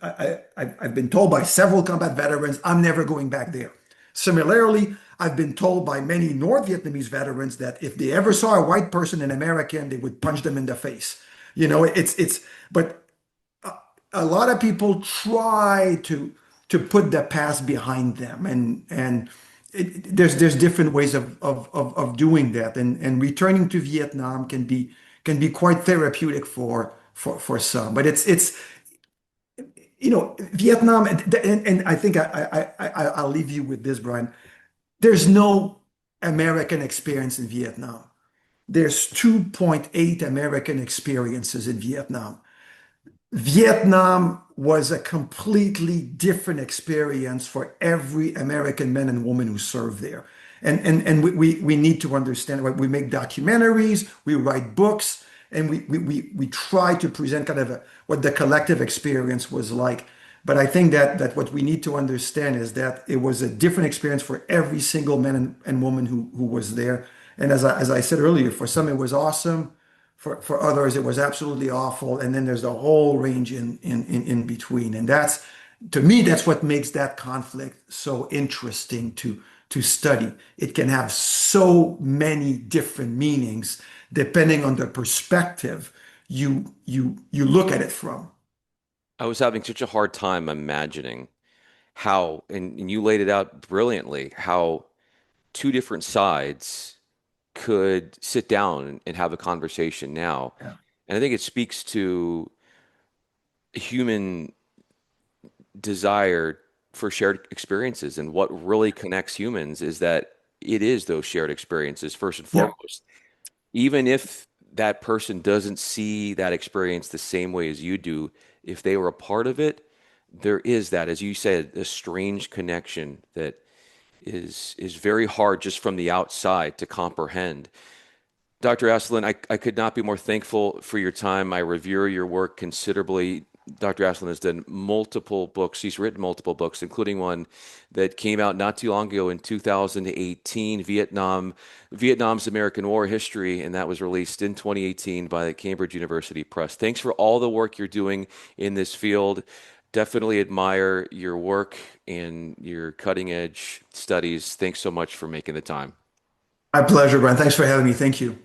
I've been told by several combat veterans, I'm never going back there. Similarly, I've been told by many North Vietnamese veterans that if they ever saw a white person, an American, they would punch them in the face. But a lot of people try to put the past behind them, and there's different ways of doing that, and returning to Vietnam can be quite therapeutic for some, but it's Vietnam, and I think I'll leave you with this, Brian. There's no American experience in Vietnam. There's 2.8 American experiences in Vietnam. Vietnam was a completely different experience for every American man and woman who served there. And we need to understand, right? We make documentaries, we write books, and we try to present kind of what the collective experience was like. But I think that what we need to understand is that it was a different experience for every single man and woman who was there. And as I said earlier, for some it was awesome. For others, it was absolutely awful. And then there's the whole range in between. And to me, that's what makes that conflict so interesting to study. It can have so many different meanings depending on the perspective you look at it from. I was having such a hard time imagining how, and you laid it out brilliantly, how two different sides could sit down and have a conversation now. Yeah. And I think it speaks to human desire for shared experiences. And what really connects humans is that it is those shared experiences, first and Yeah. foremost. Even if that person doesn't see that experience the same way as you do, if they were a part of it, there is that, as you said, a strange connection that is very hard just from the outside to comprehend. Dr. Asselin, I could not be more thankful for your time. I revere your work considerably. Dr. Asselin has done multiple books. He's written multiple books, including one that came out not too long ago in 2018, Vietnam's American War History, and that was released in 2018 by the Cambridge University Press. Thanks for all the work you're doing in this field. Definitely admire your work and your cutting edge studies. Thanks so much for making the time. My pleasure, Brian. Thanks for having me. Thank you.